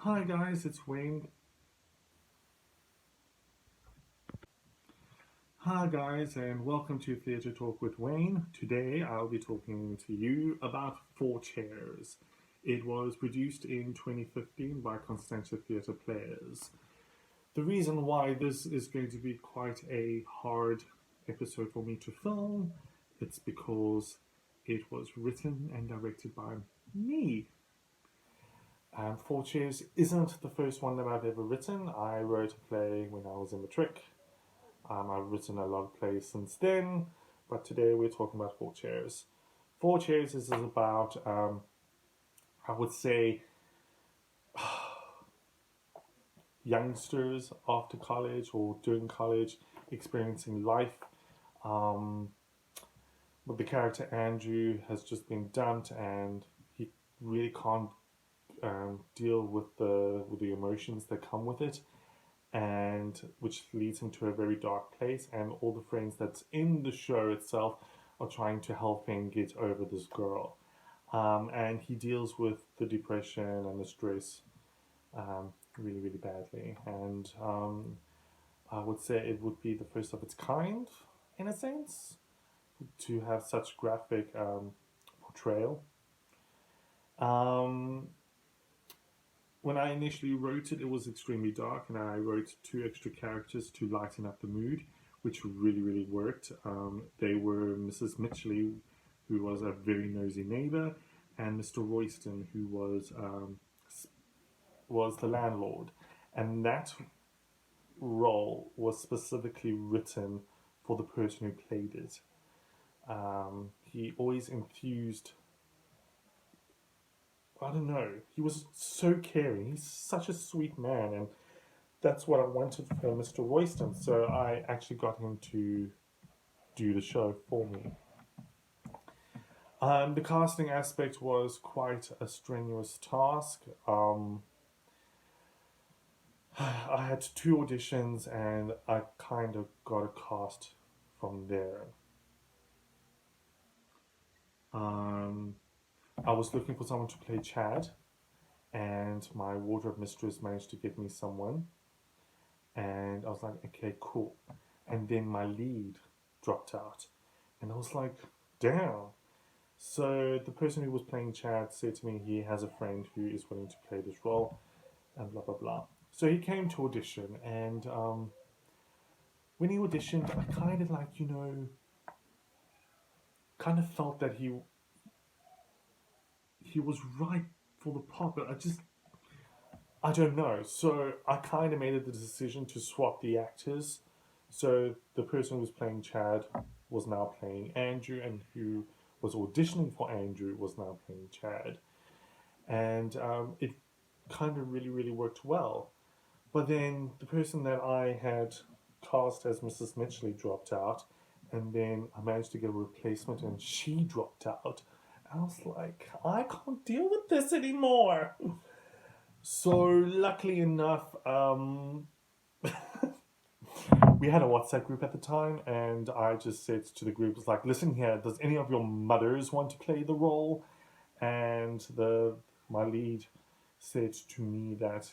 Hi guys, it's Wayne. Hi guys, and welcome to Theatre Talk with Wayne. Today I'll be talking to you about Four Chairs. It was produced in 2015 by Constantia Theatre Players. The reason why this is going to be quite a hard episode for me to film, it's because it was written and directed by me. Four Chairs isn't the first one that I've ever written. I wrote a play when I was in matric. I've written a lot of plays since then, but today we're talking about Four Chairs. Four Chairs is about, I would say, youngsters after college or during college experiencing life. Um, but the character Andrew has just been dumped and he really can't deal with the emotions that come with it, and which leads him to a very dark place. And all the friends that's in the show itself are trying to help him get over this girl. And he deals with the depression and the stress really, really badly. And I would say it would be the first of its kind, in a sense, to have such graphic portrayal. Um, when I initially wrote it, it was extremely dark, and I wrote two extra characters to lighten up the mood, which really, really worked. They were Mrs. Mitchley, who was a very nosy neighbor, and Mr. Royston, who was the landlord, and that role was specifically written for the person who played it. He always enthused. I don't know. He was so caring. He's such a sweet man, and that's what I wanted for Mr. Royston. So I actually got him to do the show for me. The casting aspect was quite a strenuous task. I had two auditions, and I kind of got a cast from there. Um, I was looking for someone to play Chad, and my wardrobe mistress managed to get me someone. And I was like, okay, cool. And then my lead dropped out, and I was like, damn. So the person who was playing Chad said to me he has a friend who is willing to play this role, and blah blah blah. So he came to audition, and when he auditioned, I kind of like kind of felt that he was right for the part, but I don't know. So I kind of made the decision to swap the actors. So the person who was playing Chad was now playing Andrew, and who was auditioning for Andrew was now playing Chad. And it kind of really, really worked well. But then the person that I had cast as Mrs. Mitchley dropped out, and then I managed to get a replacement, and she dropped out. I was like, I can't deal with this anymore. So luckily enough, we had a WhatsApp group at the time, and I just said to the group, "Was like, listen here, does any of your mothers want to play the role?" And the my lead said to me that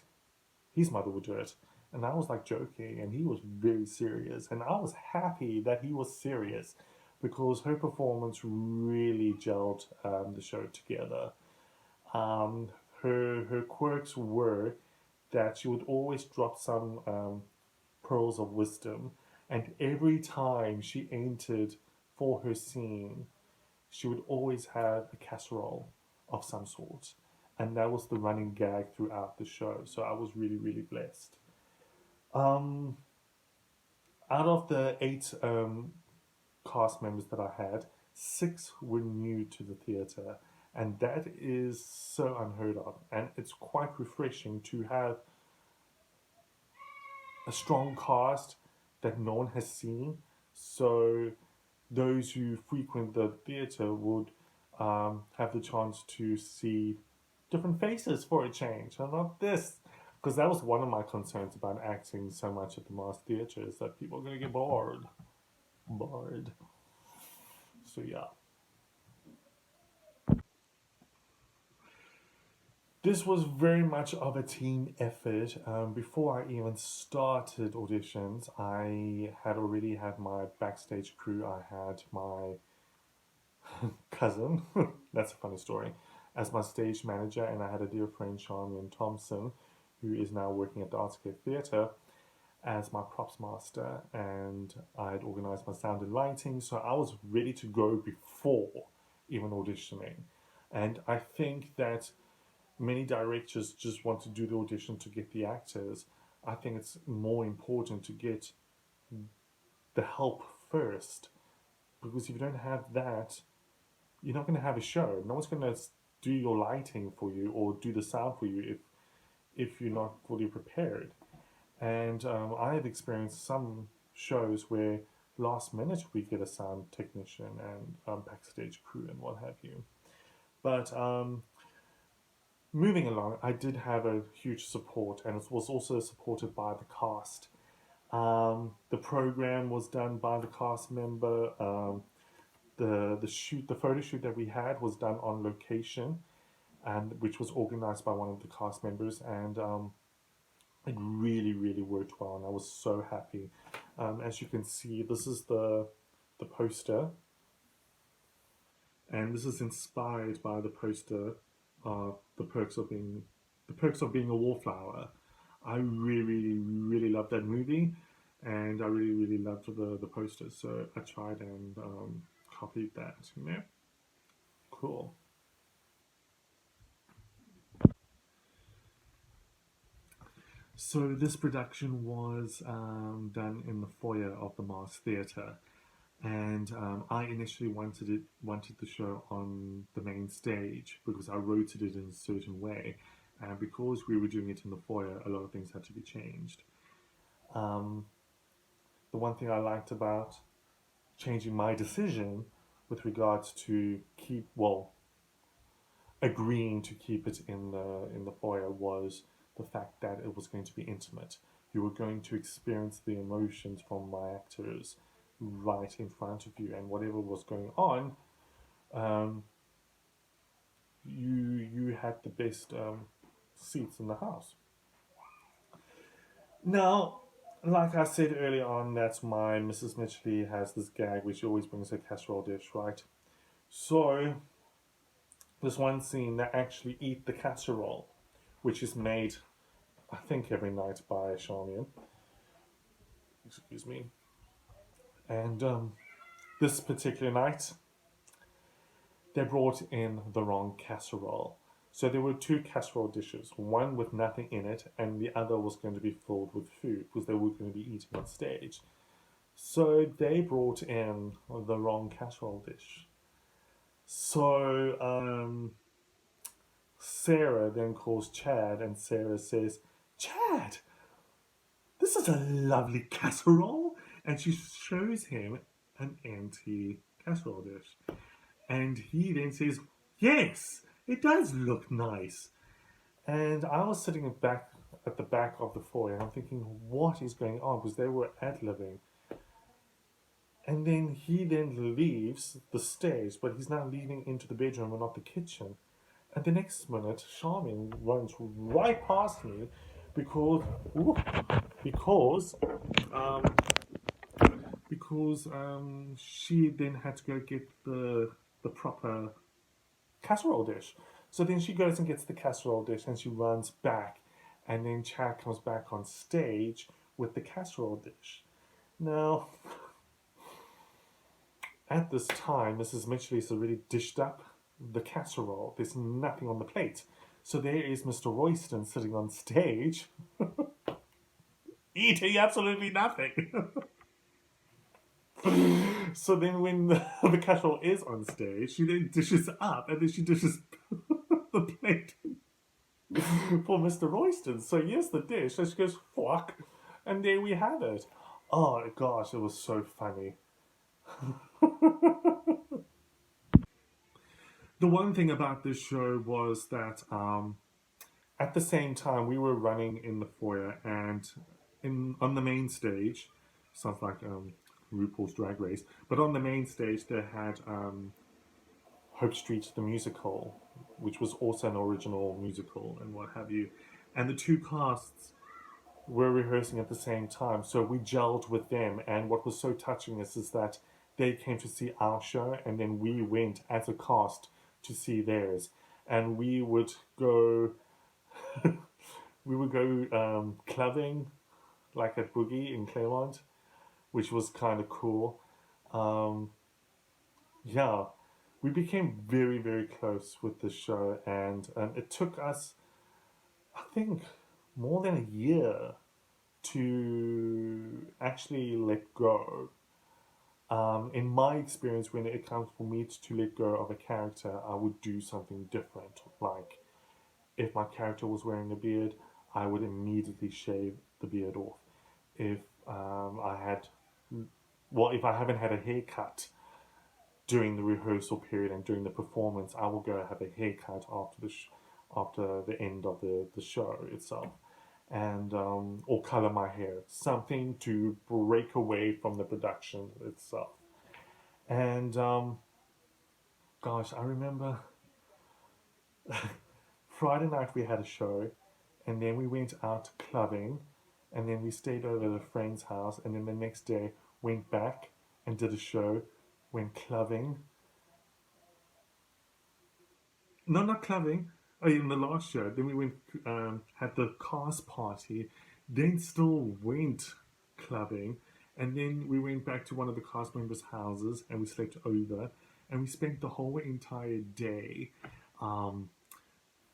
his mother would do it, and I was like joking, and he was very serious, and I was happy that he was serious because her performance really gelled the show together. Um, her quirks were that she would always drop some pearls of wisdom, and every time she entered for her scene, she would always have a casserole of some sort, and that was the running gag throughout the show. So I was really, really blessed. Um, Out of the eight cast members that I had, six were new to the theatre, and that is so unheard of. And it's quite refreshing to have a strong cast that no one has seen. So those who frequent the theatre would have the chance to see different faces for a change, and not this. Because that was one of my concerns about acting so much at the mass theatre, is that people are going to get bored. Bored. So yeah. This was very much of a team effort. Before I even started auditions, I had already had my backstage crew. I had my cousin, that's a funny story, as my stage manager, and I had a dear friend, Charmian Thompson, who is now working at the Artscape Theatre, as my props master, and I had organized my sound and lighting, so I was ready to go before even auditioning. And I think that many directors just want to do the audition to get the actors. I think it's more important to get the help first, because if you don't have that, you're not going to have a show. No one's going to do your lighting for you or do the sound for you if you're not fully prepared. And I have experienced some shows where last minute we get a sound technician and backstage crew and what have you. But moving along, I did have a huge support, and it was also supported by the cast. The program was done by the cast member. The photo shoot that we had was done on location, and which was organized by one of the cast members, and it really worked well, and I was so happy. As you can see, this is the poster, and this is inspired by the poster of the perks of being a wallflower. I really loved that movie, and I really loved the poster. So I tried and copied that. Cool. So this production was done in the foyer of the Mars Theatre, and I initially wanted the show on the main stage because I wrote it in a certain way, and because we were doing it in the foyer, a lot of things had to be changed. Um, the one thing I liked about changing my decision with regards to agreeing to keep it in the foyer was the fact that it was going to be intimate. You were going to experience the emotions from my actors right in front of you, and whatever was going on, um, you had the best seats in the house. Now, like I said earlier on, that my Mrs. Mitchley has this gag where she always brings her casserole dish, right? So there's one scene that actually eat the casserole, which is made, I think, every night by Charmian. Excuse me. And this particular night, they brought in the wrong casserole. So there were two casserole dishes, one with nothing in it, and the other was going to be filled with food because they were going to be eating on stage. So they brought in the wrong casserole dish. So Sarah then calls Chad, and Sarah says, "Chad, this is a lovely casserole." And she shows him an empty casserole dish. And he then says, "Yes, it does look nice." And I was sitting at the back of the foyer, and I'm thinking, what is going on? Because they were ad-libbing. And then he then leaves the stage, but he's now leaving into the bedroom and not the kitchen. And the next minute, Charmin runs right past me because ooh, because um, she then had to go get the proper casserole dish. So then she goes and gets the casserole dish, and she runs back, and then Chad comes back on stage with the casserole dish. Now, at this time, Mrs. Mitchell has already dished up the casserole. There's nothing on the plate. So there is Mr. Royston sitting on stage, eating absolutely nothing. So then when the casserole is on stage, she then dishes up, and then she dishes the plate for Mr. Royston. So here's the dish, and she goes, "Fuck," and there we have it. Oh gosh, it was so funny. The one thing about this show was that at the same time we were running in the foyer, and in on the main stage, sounds like RuPaul's Drag Race, but on the main stage they had Hope Street the musical, which was also an original musical and what have you. And the two casts were rehearsing at the same time, so we gelled with them. And what was so touching is that they came to see our show, and then we went as a cast to see theirs. And we would go clubbing, like at Boogie in Claremont, which was kind of cool. Um, yeah, we became very, very close with the show, and it took us, I think, more than a year to actually let go. In my experience, when it comes for me to let go of a character, I would do something different. Like, if my character was wearing a beard, I would immediately shave the beard off. If I had, well, if I haven't had a haircut during the rehearsal period and during the performance, I will go have a haircut after the end of the show itself, and or color my hair, something to break away from the production itself. And gosh, I remember Friday night we had a show, and then we went out clubbing, and then we stayed over at a friend's house, and then the next day went back and did a show, went clubbing. No, not clubbing. Oh, in the last show. Then we went, had the cast party, then still went clubbing, and then we went back to one of the cast members' houses and we slept over, and we spent the whole entire day um,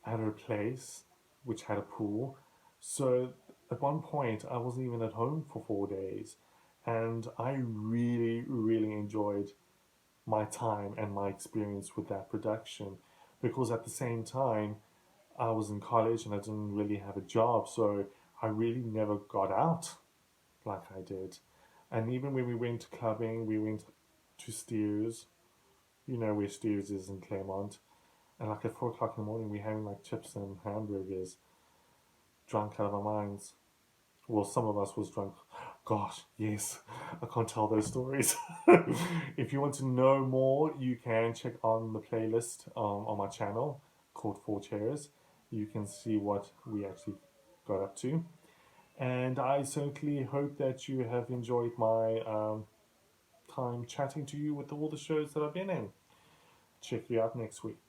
at her place, which had a pool. So at one point, I wasn't even at home for 4 days, and I really, really enjoyed my time and my experience with that production, because at the same time I was in college and I didn't really have a job, so I really never got out like I did. And even when we went clubbing, we went to Steers, you know where Steers is in Claremont, and like at 4 o'clock in the morning we're having like chips and hamburgers, drunk out of our minds. Well, some of us was drunk. Gosh, yes, I can't tell those stories. If you want to know more, you can check on the playlist on my channel called Four Chairs. You can see what we actually got up to. And I certainly hope that you have enjoyed my time chatting to you with all the shows that I've been in. Check you out next week.